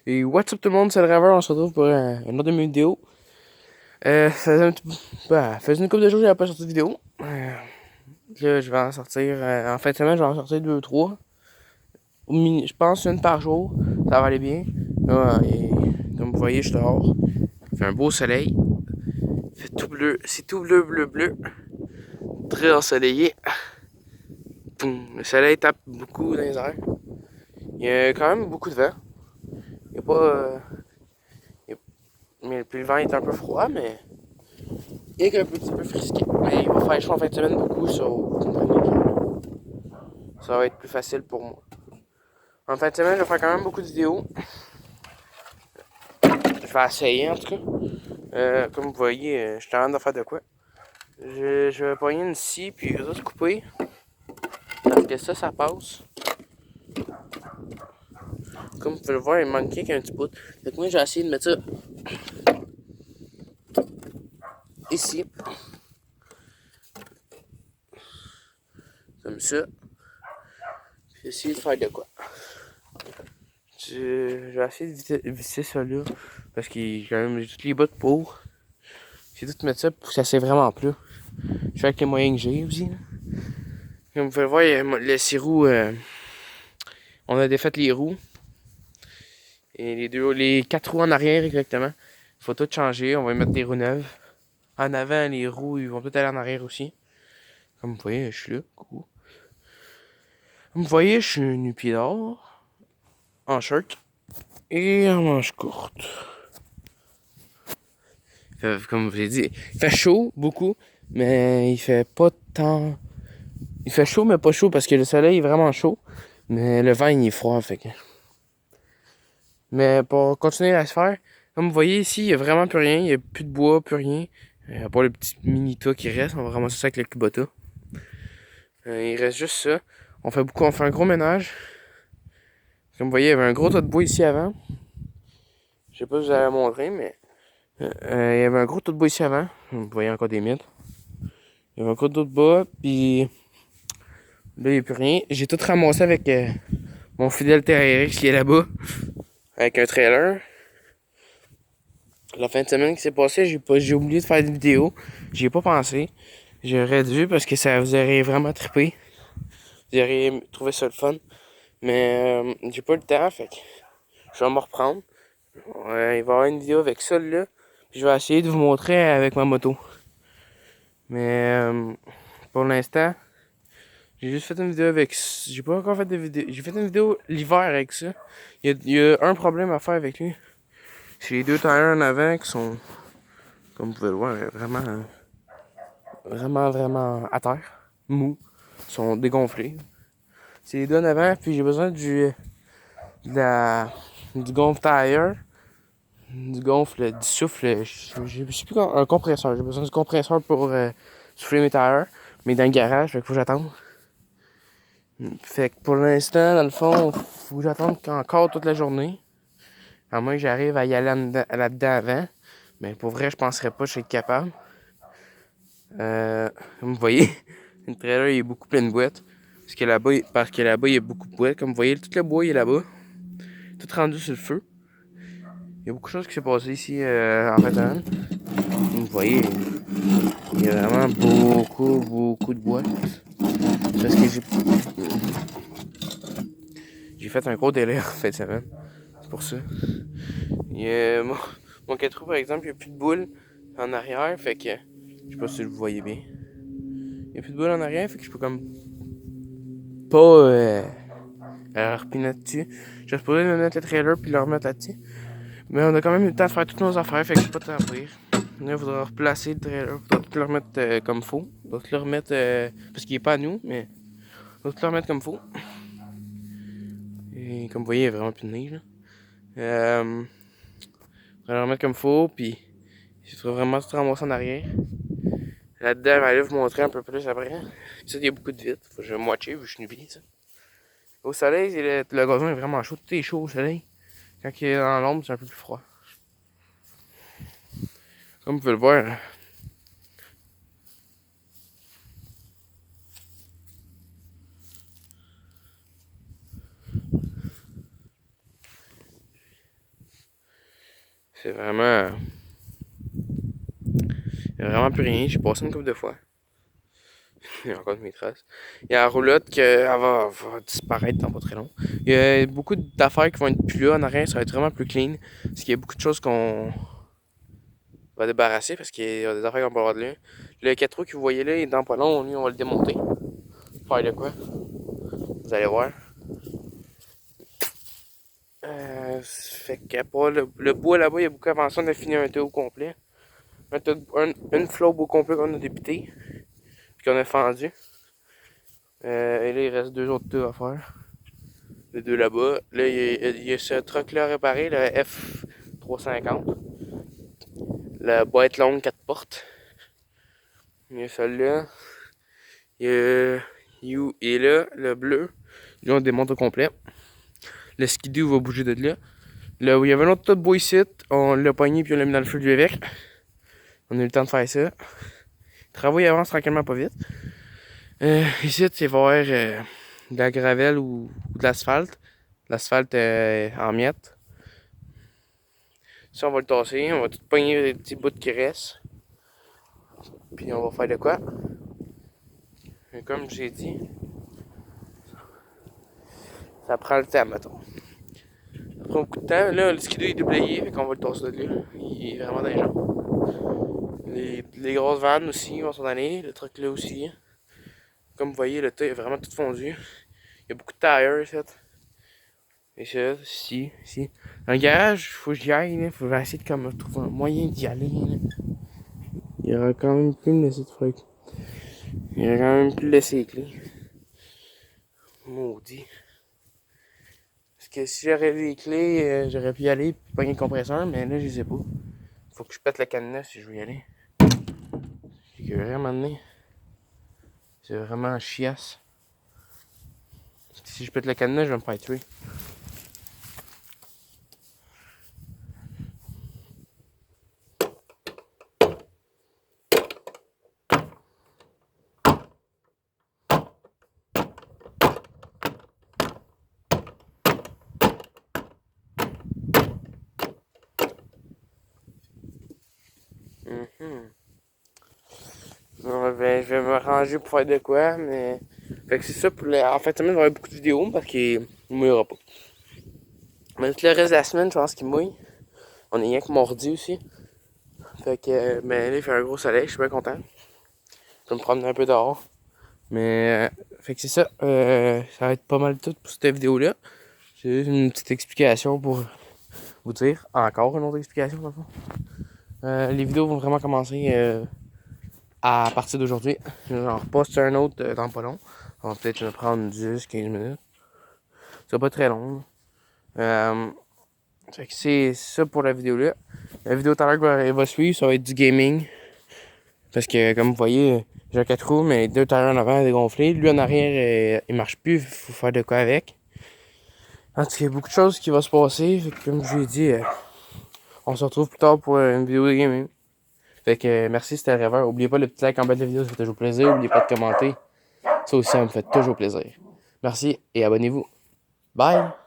Et what's up tout le monde, c'est le Rêveur, on se retrouve pour une autre de mes vidéos. Faisait une couple de jours que j'avais pas sorti de vidéo. Là, je vais en sortir, en fin de semaine, je vais en sortir 2 3. Je pense une par jour, ça va aller bien. Là, et, comme vous voyez, je suis dehors. Il fait un beau soleil. Il fait tout bleu, c'est tout bleu, bleu, bleu. Très ensoleillé. Boum. Le soleil tape beaucoup dans les airs. Il y a quand même beaucoup de vent. Il y a pas. Il y a- Mais puis le vent est un peu froid, mais il est un petit peu frisqué. Mais il va faire chaud en fin de semaine beaucoup, ça. Vous comprenez que ça va être plus facile pour moi. En fin de semaine, je vais faire quand même beaucoup de vidéos. Je vais essayer en tout cas. Comme vous voyez, je suis en train de faire de quoi. Je vais pogner une scie puis les autres couper. Parce que ça passe. Comme vous pouvez le voir, il manquait qu'un petit bout. Fait que moi, j'ai essayé de mettre ça ici. Comme ça. Puis essayer de faire de quoi. Je vais essayer de visser ça là. Parce que j'ai quand même toutes les bouts pour. J'ai tout mettre ça pour que ça c'est vraiment plus. Je fais avec les moyens que j'ai aussi. Là. Comme vous pouvez le voir, les 6 roues. On a défait les roues. Et les 4 roues en arrière exactement. Il faut tout changer. On va mettre des roues neuves. En avant, les roues, ils vont tout aller en arrière aussi. Comme vous voyez, je suis là. Coucou. Comme vous voyez, je suis nu-pied d'or. En shirt. Et en manche courte. Comme je vous ai dit, il fait chaud beaucoup. Mais il fait pas tant. Il fait chaud, mais pas chaud parce que le soleil est vraiment chaud. Mais le vent, il est froid. Fait que... Mais pour continuer à se faire, comme vous voyez ici, il n'y a vraiment plus rien. Il n'y a plus de bois, plus rien. À part le petit mini-tas qui reste, on va ramasser ça avec le Kubota. Il reste juste ça. On fait un gros ménage. Comme vous voyez, il y avait un gros tas de bois ici avant. Je sais pas si vous allez montrer, mais il y avait un gros tas de bois ici avant. Vous voyez encore des miettes. Il y avait un gros tas de bois, puis là, il n'y a plus rien. J'ai tout ramassé avec mon fidèle TRX qui est là-bas, avec un trailer. La fin de semaine qui s'est passée, j'ai oublié de faire une vidéo. J'y ai pas pensé. J'aurais dû parce que ça vous aurait vraiment trippé. Vous auriez trouvé ça le fun. Mais j'ai pas le temps, fait que je vais me reprendre. Il va y avoir une vidéo avec ça là. Puis je vais essayer de vous montrer avec ma moto. Mais pour l'instant, j'ai juste fait une vidéo avec. J'ai pas encore fait de vidéo. J'ai fait une vidéo l'hiver avec ça. Il y a un problème à faire avec lui. C'est les deux tires en avant qui sont, comme vous pouvez le voir, vraiment à terre. Mous. Ils sont dégonflés. C'est les deux en avant, puis j'ai besoin de la, du gonfle tire. Du gonfle, du souffle. Je sais plus un compresseur. J'ai besoin du compresseur pour souffler mes tires. Mais dans le garage, fait qu'il faut que j'attende. Fait que pour l'instant, dans le fond, faut que j'attende encore toute la journée. À moins que j'arrive à y aller là-dedans avant. Mais pour vrai, je penserais pas que je suis capable. Comme vous voyez, le trailer il est beaucoup plein de boîtes. Parce que là-bas, il y a beaucoup de boîtes. Comme vous voyez, tout le bois il est là-bas. Tout rendu sur le feu. Il y a beaucoup de choses qui s'est passé ici en fait. Comme vous voyez, il y a vraiment beaucoup de boîtes. Parce que j'ai fait un gros délai en fait semaine. C'est pour ça. Mon 4 roues, par exemple, il n'y a plus de boule en arrière. Fait que. Je sais pas si vous voyez bien. Il n'y a plus de boule en arrière. Fait que je peux comme pas repiner là-dessus. Je suis supposé mettre le trailer puis le remettre là-dessus. Mais on a quand même eu le temps de faire toutes nos affaires. Fait que c'est pas tant pire. Là, il faudra replacer le trailer. Il faudra tout le remettre comme faut. Il faudra tout le remettre parce qu'il est pas à nous. Mais il faudra tout le remettre comme faut. Et comme vous voyez, il y a vraiment plus de neige. Là. Il faudra le remettre comme faut. Puis il faudra vraiment tout ramasser en arrière. Là-dedans, je vais aller vous montrer un peu plus après. Ça, il y a beaucoup de vitres. Faut que je vais me watcher vu que je suis une vie, ça. Au soleil, le gazon est vraiment chaud. Tout est chaud au soleil. Quand il est dans l'ombre, c'est un peu plus froid. Comme vous pouvez le voir. C'est vraiment... Il n'y a vraiment plus rien. J'ai passé une couple de fois. Il y a encore de mes traces. Il y a la roulotte va disparaître dans pas très long. Il y a beaucoup d'affaires qui vont être plus là en arrière. Ça va être vraiment plus clean. Parce qu'il y a beaucoup de choses qu'on va débarrasser. Parce qu'il y a des affaires qu'on peut avoir de là. Le 4 roues que vous voyez là, il est dans pas long. Lui, on va le démonter. Faire de quoi? Vous allez voir. Fait que pour le bois là-bas, il y a beaucoup avancé. On a fini un tour au complet. Une flobe au complet qu'on a dépité. Puis qu'on a fendu. Et là, il reste 2 autres tours à faire. Les 2 là-bas. Là, il y a ce truck-là à réparer, le F350. La boîte longue 4 portes. Il y a celle-là. Il y a You et là, le bleu. Là, on démonte au complet. Le skidoo va bouger de là. Là où il y avait un autre tas de bois ici, on l'a pogné puis on l'a mis dans le feu du avec. On a eu le temps de faire ça. Le travail avance tranquillement, pas vite. Ici, c'est voir de la gravelle ou de l'asphalte. L'asphalte en miettes. Ça, on va le tasser. On va tout pogner les petits bouts qui restent. Puis on va faire de quoi? Et comme j'ai dit, ça prend le temps, mettons. Ça prend beaucoup de temps. Là, le skidoo est déblayé, fait qu'on va le tasser de là. Il est vraiment dangereux. Les grosses vannes aussi vont s'en aller. Le truck là aussi. Comme vous voyez, le tas est vraiment tout fondu. Il y a beaucoup de tires, ici. Et ça, ici. Dans le garage, il faut que j'y aille. Il faut essayer de trouver un moyen d'y aller. Là. Il aurait quand même pu me laisser de truc. Il aurait quand même pu laisser les clés. Maudit. Parce que si j'aurais les clés, j'aurais pu y aller et pogner le compresseur, mais là, je les ai pas. Faut que je pète la cadenas si je veux y aller. J'ai vraiment donné. C'est vraiment chiasse. Si je pète la cadenas, je vais me faire tuer. Bon, ben, je vais me ranger pour faire de quoi, mais. Fait que c'est ça pour En fait, semaine, il va y avoir beaucoup de vidéos parce qu'il mouillera pas. Mais tout le reste de la semaine, je pense qu'il mouille. On est rien que mardi aussi. Fait que, ben là, il fait un gros soleil, je suis bien content. Je vais me promener un peu dehors. Mais, fait que c'est ça. Ça va être pas mal tout pour cette vidéo-là. C'est juste une petite explication pour vous dire. Encore une autre explication, dans le fond. Les vidéos vont vraiment commencer à partir d'aujourd'hui. J'en reposte un autre dans pas long. On va peut-être me prendre 10-15 minutes. C'est pas très long. Fait que c'est ça pour la vidéo là. La vidéo tout à l'heure va suivre, ça va être du gaming. Parce que comme vous voyez, j'ai un 4 roues, mais 2 tires en avant est dégonflé. Lui en arrière, il marche plus, il faut faire de quoi avec. En tout cas, il y a beaucoup de choses qui vont se passer. Fait que, comme je vous ai dit, on se retrouve plus tard pour une vidéo de gaming. Fait que merci, c'était le rêveur. N'oubliez pas le petit like en bas de la vidéo, ça fait toujours plaisir. N'oubliez pas de commenter. Ça aussi, ça me fait toujours plaisir. Merci et abonnez-vous. Bye!